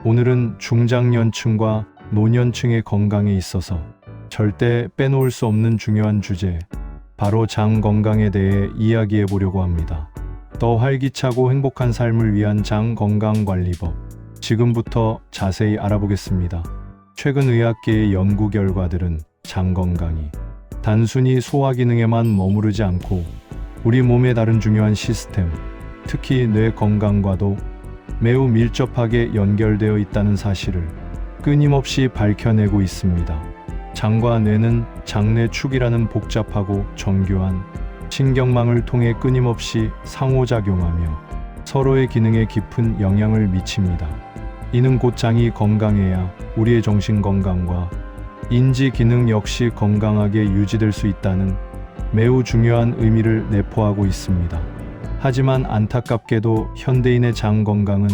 오늘은 중장년층과 노년층의 건강에 있어서 절대 빼놓을 수 없는 중요한 주제, 바로 장 건강에 대해 이야기해 보려고 합니다. 더 활기차고 행복한 삶을 위한 장 건강 관리법, 지금부터 자세히 알아보겠습니다. 최근 의학계의 연구 결과들은 장 건강이 단순히 소화 기능에만 머무르지 않고 우리 몸의 다른 중요한 시스템, 특히 뇌 건강과도 매우 밀접하게 연결되어 있다는 사실을 끊임없이 밝혀내고 있습니다. 장과 뇌는 장내축이라는 복잡하고 정교한 신경망을 통해 끊임없이 상호작용하며 서로의 기능에 깊은 영향을 미칩니다. 이는 곧 장이 건강해야 우리의 정신 건강과 인지 기능 역시 건강하게 유지될 수 있다는 매우 중요한 의미를 내포하고 있습니다. 하지만 안타깝게도 현대인의 장 건강은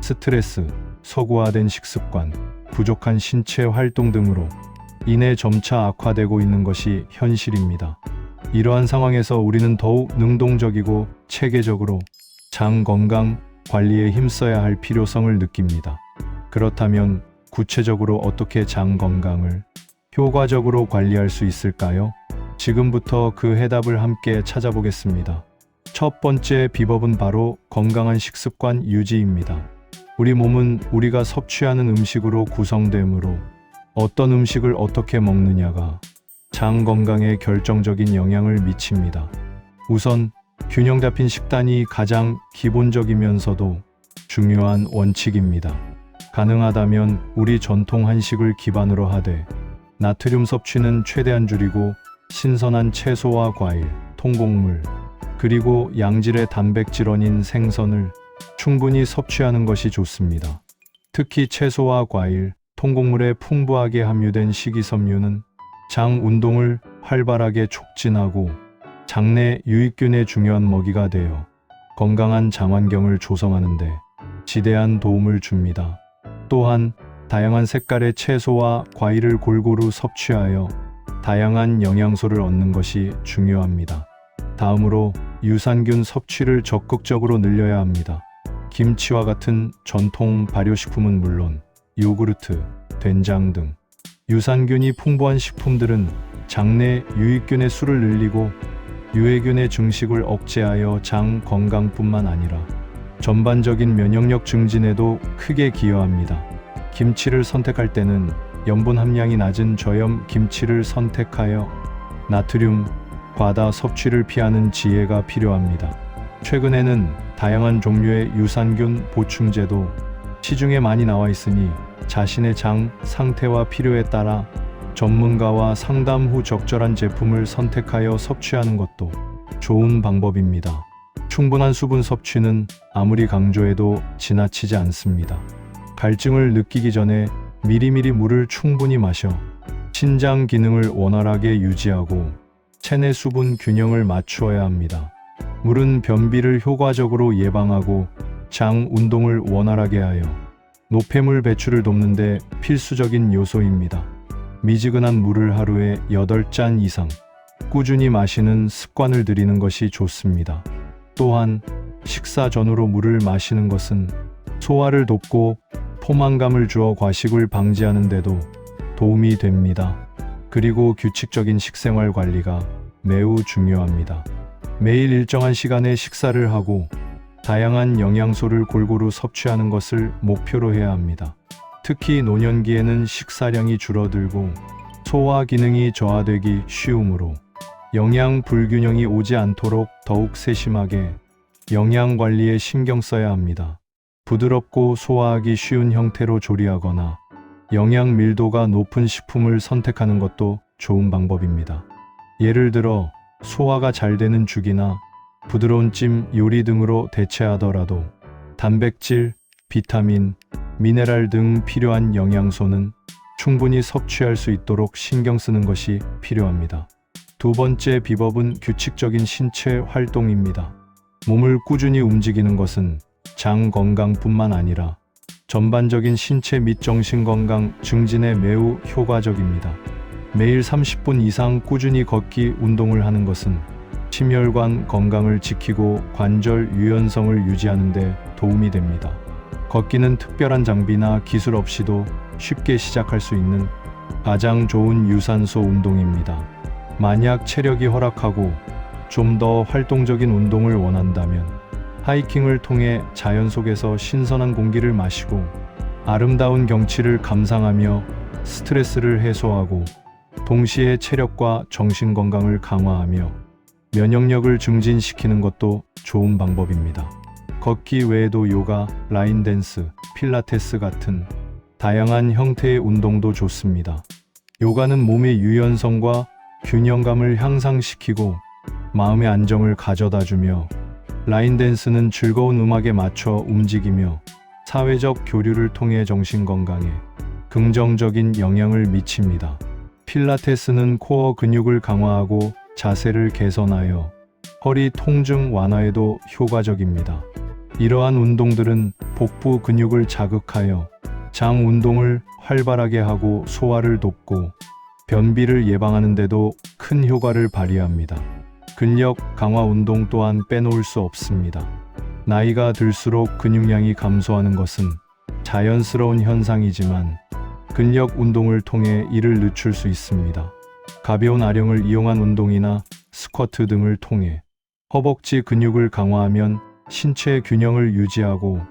스트레스, 서구화된 식습관, 부족한 신체 활동 등으로 인해 점차 악화되고 있는 것이 현실입니다. 이러한 상황에서 우리는 더욱 능동적이고 체계적으로 장 건강 관리에 힘써야 할 필요성을 느낍니다. 그렇다면 구체적으로 어떻게 장 건강을 효과적으로 관리할 수 있을까요? 지금부터 그 해답을 함께 찾아보겠습니다. 첫 번째 비법은 바로 건강한 식습관 유지입니다. 우리 몸은 우리가 섭취하는 음식으로 구성되므로 어떤 음식을 어떻게 먹느냐가 장 건강에 결정적인 영향을 미칩니다. 우선 균형 잡힌 식단이 가장 기본적이면서도 중요한 원칙입니다. 가능하다면 우리 전통 한식을 기반으로 하되 나트륨 섭취는 최대한 줄이고 신선한 채소와 과일, 통곡물, 그리고 양질의 단백질원인 생선을 충분히 섭취하는 것이 좋습니다. 특히 채소와 과일, 통곡물에 풍부하게 함유된 식이섬유는 장 운동을 활발하게 촉진하고 장내 유익균의 중요한 먹이가 되어 건강한 장 환경을 조성하는 데 지대한 도움을 줍니다. 또한 다양한 색깔의 채소와 과일을 골고루 섭취하여 다양한 영양소를 얻는 것이 중요합니다. 다음으로 유산균 섭취를 적극적으로 늘려야 합니다. 김치와 같은 전통 발효식품은 물론 요구르트, 된장 등 유산균이 풍부한 식품들은 장내 유익균의 수를 늘리고 유해균의 증식을 억제하여 장 건강뿐만 아니라 전반적인 면역력 증진에도 크게 기여합니다. 김치를 선택할 때는 염분 함량이 낮은 저염 김치를 선택하여 나트륨 과다 섭취를 피하는 지혜가 필요합니다. 최근에는 다양한 종류의 유산균 보충제도 시중에 많이 나와 있으니 자신의 장 상태와 필요에 따라 전문가와 상담 후 적절한 제품을 선택하여 섭취하는 것도 좋은 방법입니다. 충분한 수분 섭취는 아무리 강조해도 지나치지 않습니다. 갈증을 느끼기 전에 미리미리 물을 충분히 마셔 신장 기능을 원활하게 유지하고 체내 수분 균형을 맞추어야 합니다. 물은 변비를 효과적으로 예방하고 장 운동을 원활하게 하여 노폐물 배출을 돕는 데 필수적인 요소입니다. 미지근한 물을 하루에 8잔 이상 꾸준히 마시는 습관을 들이는 것이 좋습니다. 또한 식사 전후로 물을 마시는 것은 소화를 돕고 포만감을 주어 과식을 방지하는 데도 도움이 됩니다. 그리고 규칙적인 식생활 관리가 매우 중요합니다. 매일 일정한 시간에 식사를 하고 다양한 영양소를 골고루 섭취하는 것을 목표로 해야 합니다. 특히 노년기에는 식사량이 줄어들고 소화 기능이 저하되기 쉬우므로 영양 불균형이 오지 않도록 더욱 세심하게 영양 관리에 신경 써야 합니다. 부드럽고 소화하기 쉬운 형태로 조리하거나 영양 밀도가 높은 식품을 선택하는 것도 좋은 방법입니다. 예를 들어 소화가 잘 되는 죽이나 부드러운 찜 요리 등으로 대체하더라도 단백질, 비타민, 미네랄 등 필요한 영양소는 충분히 섭취할 수 있도록 신경 쓰는 것이 필요합니다. 두 번째 비법은 규칙적인 신체 활동입니다. 몸을 꾸준히 움직이는 것은 장 건강뿐만 아니라 전반적인 신체 및 정신 건강 증진에 매우 효과적입니다. 매일 30분 이상 꾸준히 걷기 운동을 하는 것은 심혈관 건강을 지키고 관절 유연성을 유지하는 데 도움이 됩니다. 걷기는 특별한 장비나 기술 없이도 쉽게 시작할 수 있는 가장 좋은 유산소 운동입니다. 만약 체력이 허락하고 좀 더 활동적인 운동을 원한다면 하이킹을 통해 자연 속에서 신선한 공기를 마시고 아름다운 경치를 감상하며 스트레스를 해소하고 동시에 체력과 정신 건강을 강화하며 면역력을 증진시키는 것도 좋은 방법입니다. 걷기 외에도 요가, 라인 댄스, 필라테스 같은 다양한 형태의 운동도 좋습니다. 요가는 몸의 유연성과 균형감을 향상시키고 마음의 안정을 가져다주며, 라인 댄스는 즐거운 음악에 맞춰 움직이며 사회적 교류를 통해 정신 건강에 긍정적인 영향을 미칩니다. 필라테스는 코어 근육을 강화하고 자세를 개선하여 허리 통증 완화에도 효과적입니다. 이러한 운동들은 복부 근육을 자극하여 장 운동을 활발하게 하고 소화를 돕고 변비를 예방하는 데도 큰 효과를 발휘합니다. 근력 강화 운동 또한 빼놓을 수 없습니다. 나이가 들수록 근육량이 감소하는 것은 자연스러운 현상이지만 근력 운동을 통해 이를 늦출 수 있습니다. 가벼운 아령을 이용한 운동이나 스쿼트 등을 통해 허벅지 근육을 강화하면 신체 균형을 유지하고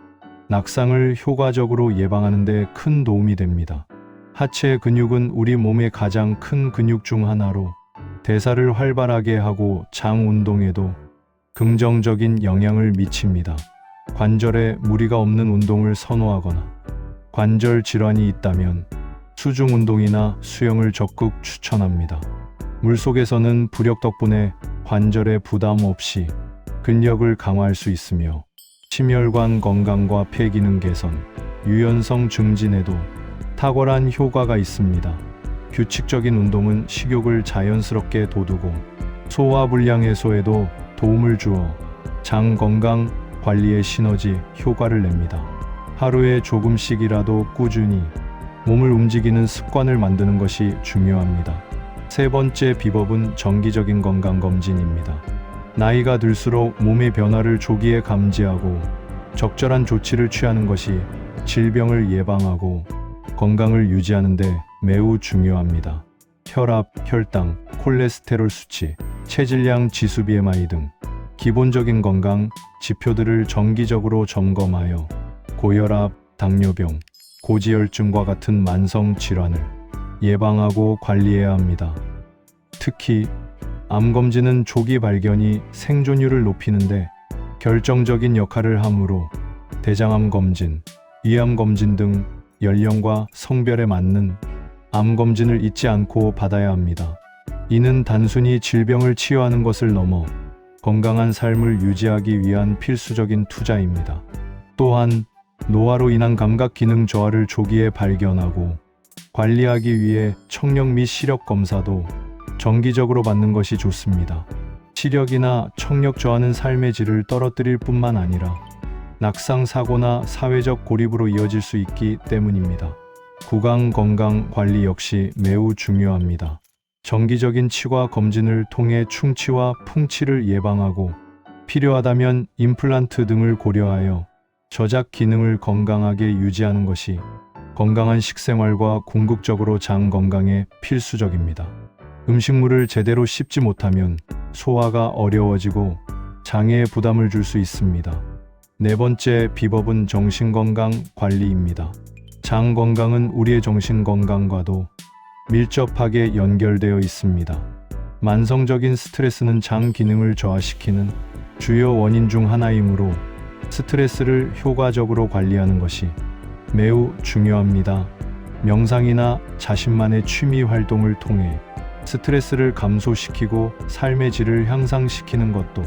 낙상을 효과적으로 예방하는 데 큰 도움이 됩니다. 하체 근육은 우리 몸의 가장 큰 근육 중 하나로 대사를 활발하게 하고 장 운동에도 긍정적인 영향을 미칩니다. 관절에 무리가 없는 운동을 선호하거나 관절 질환이 있다면 수중 운동이나 수영을 적극 추천합니다. 물속에서는 부력 덕분에 관절에 부담 없이 근력을 강화할 수 있으며 심혈관 건강과 폐 기능 개선, 유연성 증진에도 탁월한 효과가 있습니다. 규칙적인 운동은 식욕을 자연스럽게 돋우고 소화불량 해소에도 도움을 주어 장 건강 관리에 시너지 효과를 냅니다. 하루에 조금씩이라도 꾸준히 몸을 움직이는 습관을 만드는 것이 중요합니다. 세 번째 비법은 정기적인 건강검진입니다. 나이가 들수록 몸의 변화를 조기에 감지하고 적절한 조치를 취하는 것이 질병을 예방하고 건강을 유지하는 데 매우 중요합니다. 혈압, 혈당, 콜레스테롤 수치, 체질량 지수 BMI 등 기본적인 건강 지표들을 정기적으로 점검하여 고혈압, 당뇨병, 고지혈증과 같은 만성 질환을 예방하고 관리해야 합니다. 특히 암검진은 조기 발견이 생존율을 높이는데 결정적인 역할을 하므로 대장암 검진, 위암 검진 등 연령과 성별에 맞는 암 검진을 잊지 않고 받아야 합니다. 이는 단순히 질병을 치유하는 것을 넘어 건강한 삶을 유지하기 위한 필수적인 투자입니다. 또한 노화로 인한 감각 기능 저하를 조기에 발견하고 관리하기 위해 청력 및 시력 검사도 정기적으로 받는 것이 좋습니다. 시력이나 청력 저하는 삶의 질을 떨어뜨릴 뿐만 아니라 낙상 사고나 사회적 고립으로 이어질 수 있기 때문입니다. 구강 건강 관리 역시 매우 중요합니다. 정기적인 치과 검진을 통해 충치와 풍치를 예방하고 필요하다면 임플란트 등을 고려하여 저작 기능을 건강하게 유지하는 것이 건강한 식생활과 궁극적으로 장 건강에 필수적입니다. 음식물을 제대로 씹지 못하면 소화가 어려워지고 장에 부담을 줄 수 있습니다. 네 번째 비법은 정신건강 관리입니다. 장 건강은 우리의 정신 건강과도 밀접하게 연결되어 있습니다. 만성적인 스트레스는 장 기능을 저하시키는 주요 원인 중 하나이므로 스트레스를 효과적으로 관리하는 것이 매우 중요합니다. 명상이나 자신만의 취미 활동을 통해 스트레스를 감소시키고 삶의 질을 향상시키는 것도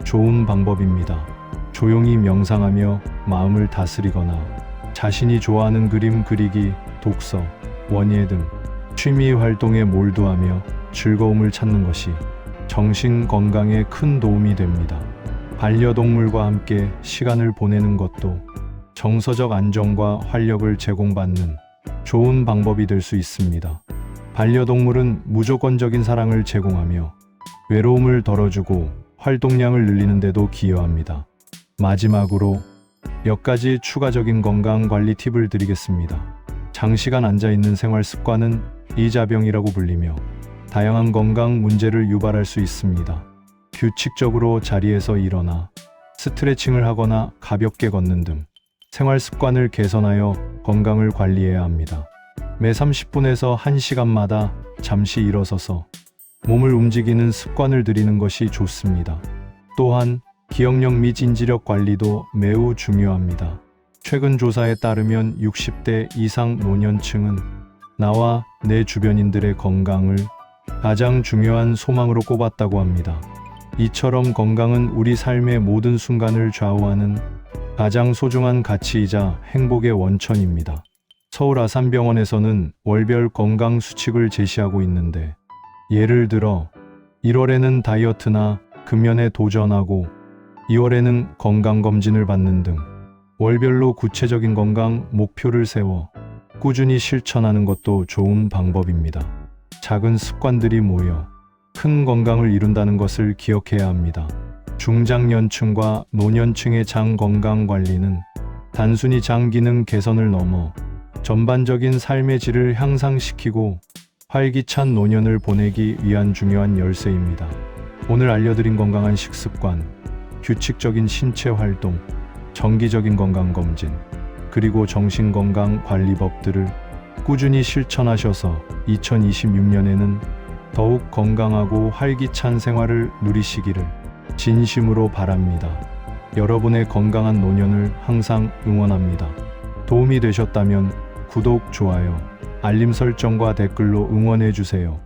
좋은 방법입니다. 조용히 명상하며 마음을 다스리거나 자신이 좋아하는 그림 그리기, 독서, 원예 등 취미 활동에 몰두하며 즐거움을 찾는 것이 정신 건강에 큰 도움이 됩니다. 반려동물과 함께 시간을 보내는 것도 정서적 안정과 활력을 제공받는 좋은 방법이 될 수 있습니다. 반려동물은 무조건적인 사랑을 제공하며 외로움을 덜어주고 활동량을 늘리는 데도 기여합니다. 마지막으로 몇 가지 추가적인 건강 관리 팁을 드리겠습니다. 장시간 앉아있는 생활 습관은 이자병이라고 불리며 다양한 건강 문제를 유발할 수 있습니다. 규칙적으로 자리에서 일어나 스트레칭을 하거나 가볍게 걷는 등 생활 습관을 개선하여 건강을 관리해야 합니다. 매 30분에서 1시간마다 잠시 일어서서 몸을 움직이는 습관을 들이는 것이 좋습니다. 또한 기억력 및 인지력 관리도 매우 중요합니다. 최근 조사에 따르면 60대 이상 노년층은 나와 내 주변인들의 건강을 가장 중요한 소망으로 꼽았다고 합니다. 이처럼 건강은 우리 삶의 모든 순간을 좌우하는 가장 소중한 가치이자 행복의 원천입니다. 서울 아산병원에서는 월별 건강 수칙을 제시하고 있는데, 예를 들어 1월에는 다이어트나 금연에 도전하고 2월에는 건강검진을 받는 등 월별로 구체적인 건강 목표를 세워 꾸준히 실천하는 것도 좋은 방법입니다. 작은 습관들이 모여 큰 건강을 이룬다는 것을 기억해야 합니다. 중장년층과 노년층의 장 건강 관리는 단순히 장 기능 개선을 넘어 전반적인 삶의 질을 향상시키고 활기찬 노년을 보내기 위한 중요한 열쇠입니다. 오늘 알려드린 건강한 식습관, 규칙적인 신체 활동, 정기적인 건강검진, 그리고 정신건강관리법들을 꾸준히 실천하셔서 2026년에는 더욱 건강하고 활기찬 생활을 누리시기를 진심으로 바랍니다. 여러분의 건강한 노년을 항상 응원합니다. 도움이 되셨다면 구독, 좋아요, 알림 설정과 댓글로 응원해 주세요.